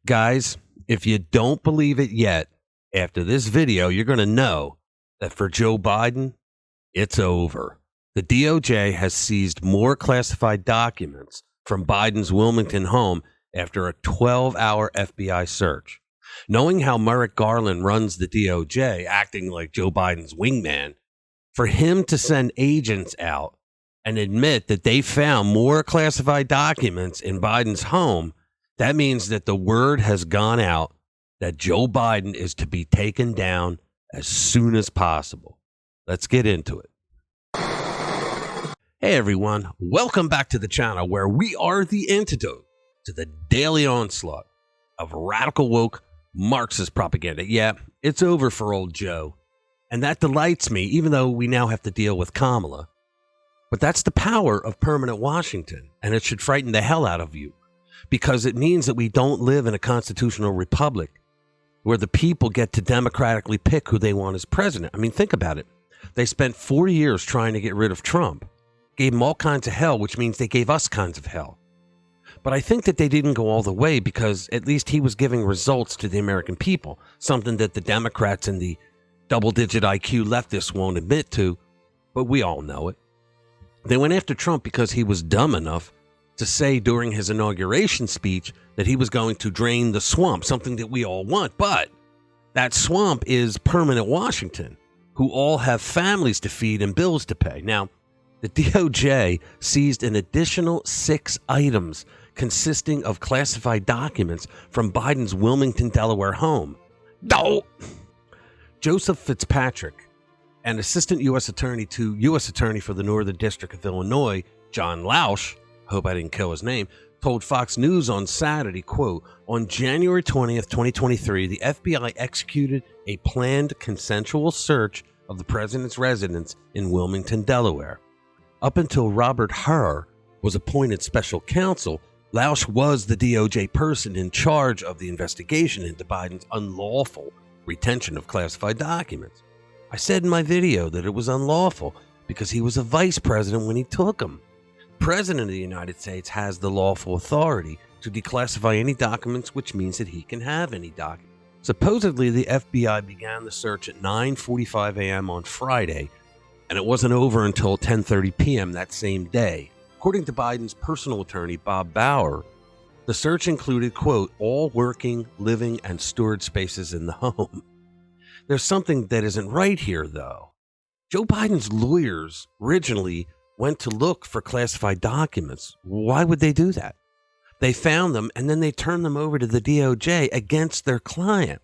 Guys, if you don't believe it yet, after this video, you're going to know that for Joe Biden, it's over. The DOJ has seized more classified documents from Biden's Wilmington home after a 12-hour FBI search. Knowing how Merrick Garland runs the DOJ, acting like Joe Biden's wingman, for him to send agents out and admit that they found more classified documents in Biden's home, that means that the word has gone out that Joe Biden is to be taken down as soon as possible. Let's get into it. Hey everyone, welcome back to the channel where we are the antidote to the daily onslaught of radical woke Marxist propaganda. Yeah, it's over for old Joe. And that delights me, even though we now have to deal with Kamala. But that's the power of permanent Washington, and it should frighten the hell out of you, because it means that we don't live in a constitutional republic where the people get to democratically pick who they want as president. I mean, think about it. They spent 4 years trying to get rid of Trump, gave him all kinds of hell, which means they gave us kinds of hell. But I think that they didn't go all the way because at least he was giving results to the American people, something that the Democrats and the double-digit IQ leftists won't admit to, but we all know it. They went after Trump because he was dumb enough to say during his inauguration speech that he was going to drain the swamp, something that we all want. But that swamp is permanent Washington, who all have families to feed and bills to pay. Now, the DOJ seized an additional 6 items consisting of classified documents from Biden's Wilmington, Delaware home. No! Joseph Fitzpatrick, an assistant U.S. attorney to U.S. attorney for the Northern District of Illinois, John Lausch, hope I didn't kill his name, told Fox News on Saturday, quote, on January 20th, 2023, the FBI executed a planned consensual search of the president's residence in Wilmington, Delaware. Up until Robert Hur was appointed special counsel, Lausch was the DOJ person in charge of the investigation into Biden's unlawful retention of classified documents. I said in my video that it was unlawful because he was a vice president when he took them. The president of the United States has the lawful authority to declassify any documents, which means that he can have any document. Supposedly, the FBI began the search at 9:45 a.m. on Friday, and it wasn't over until 10:30 p.m. that same day. According to Biden's personal attorney, Bob Bauer, the search included, quote, all working, living, and storage spaces in the home. There's something that isn't right here, though. Joe Biden's lawyers originally went to look for classified documents. Why would they do that? They found them, and then they turned them over to the DOJ against their client.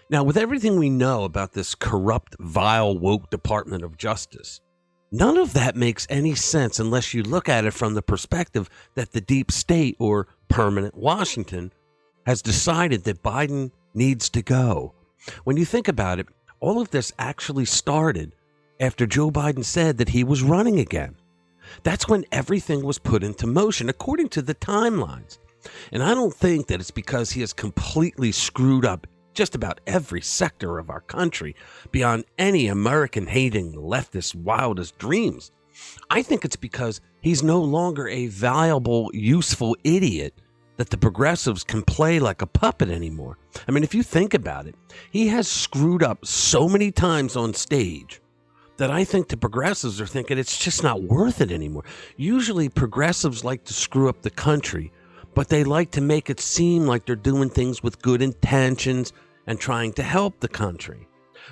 Now, with everything we know about this corrupt, vile, woke Department of Justice, none of that makes any sense unless you look at it from the perspective that the deep state, or permanent Washington, has decided that Biden needs to go. When you think about it, all of this actually started after Joe Biden said that he was running again. That's when everything was put into motion, according to the timelines. And I don't think that it's because he has completely screwed up just about every sector of our country beyond any American-hating leftist wildest dreams. I think it's because he's no longer a valuable, useful idiot that the progressives can play like a puppet anymore. I mean, if you think about it, he has screwed up so many times on stage that I think the progressives are thinking it's just not worth it anymore. Usually progressives like to screw up the country, but they like to make it seem like they're doing things with good intentions and trying to help the country.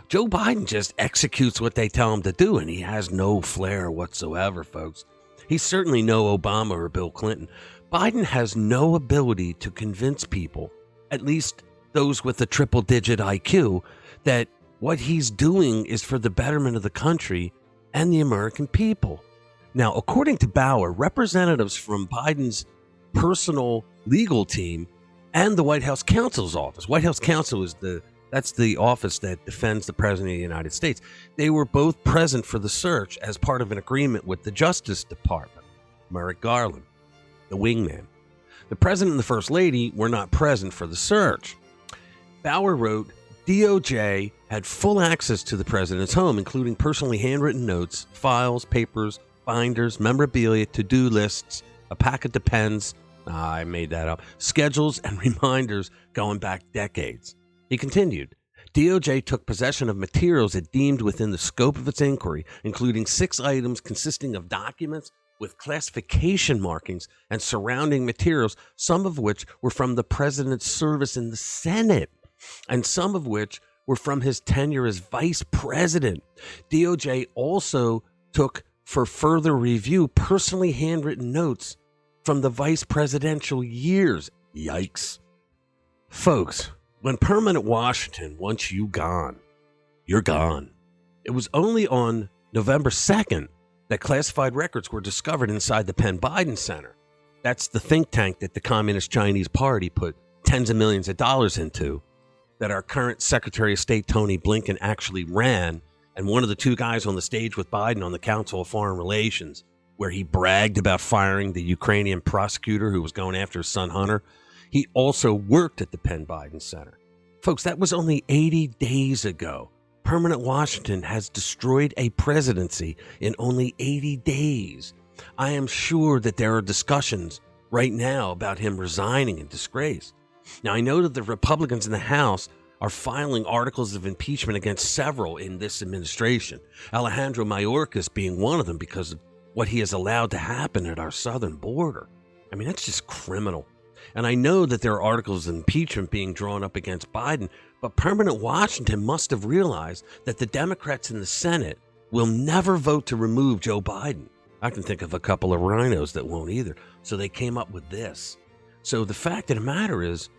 Joe Biden just executes what they tell him to do, and he has no flair whatsoever, folks. He's certainly no Obama or Bill Clinton. Biden has no ability to convince people, at least those with a triple-digit IQ, that what he's doing is for the betterment of the country and the American people. Now, according to Bauer, representatives from Biden's personal legal team and the White House counsel's office. White House counsel is that's the office that defends the president of the United States. They were both present for the search as part of an agreement with the Justice Department. Merrick Garland, the wingman. The president and the first lady were not present for the search. Bauer wrote, DOJ had full access to the president's home, including personally handwritten notes, files, papers, binders, memorabilia, to-do lists, a packet of pens, I made that up. Schedules and reminders going back decades. He continued, DOJ took possession of materials it deemed within the scope of its inquiry, including 6 items consisting of documents with classification markings and surrounding materials, some of which were from the president's service in the Senate, and some of which were from his tenure as vice president. DOJ also took for further review personally handwritten notes from the vice presidential years. Yikes. Folks, when permanent Washington wants you gone, you're gone. It was only on November 2nd that classified records were discovered inside the Penn Biden Center. That's the think tank that the Communist Chinese Party put tens of millions of dollars into, that our current Secretary of State, Tony Blinken, actually ran, and one of the 2 guys on the stage with Biden on the Council of Foreign Relations, where he bragged about firing the Ukrainian prosecutor who was going after his son Hunter, he also worked at the Penn Biden Center. Folks, that was only 80 days ago. Permanent Washington has destroyed a presidency in only 80 days. I am sure that there are discussions right now about him resigning in disgrace. Now, I know that the Republicans in the House are filing articles of impeachment against several in this administration, Alejandro Mayorkas being one of them because of what he has allowed to happen at our southern border. I mean, that's just criminal. And I know that there are articles of impeachment being drawn up against Biden, but permanent Washington must have realized that the Democrats in the Senate will never vote to remove Joe Biden. I can think of a couple of rhinos that won't either. So they came up with this. So the fact of the matter is,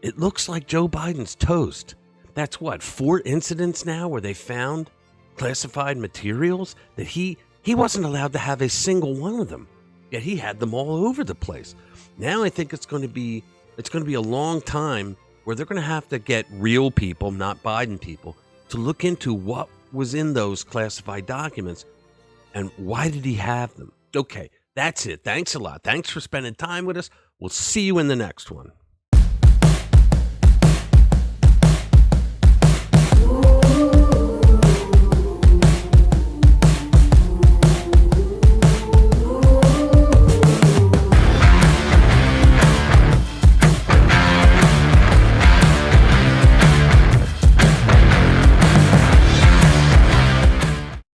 it looks like Joe Biden's toast. That's what, 4 incidents now where they found classified materials that he wasn't allowed to have a single one of them. Yet he had them all over the place. Now I think it's going to be a long time where they're going to have to get real people, not Biden people, to look into what was in those classified documents and why did he have them. Okay, that's it. Thanks a lot. Thanks for spending time with us. We'll see you in the next one.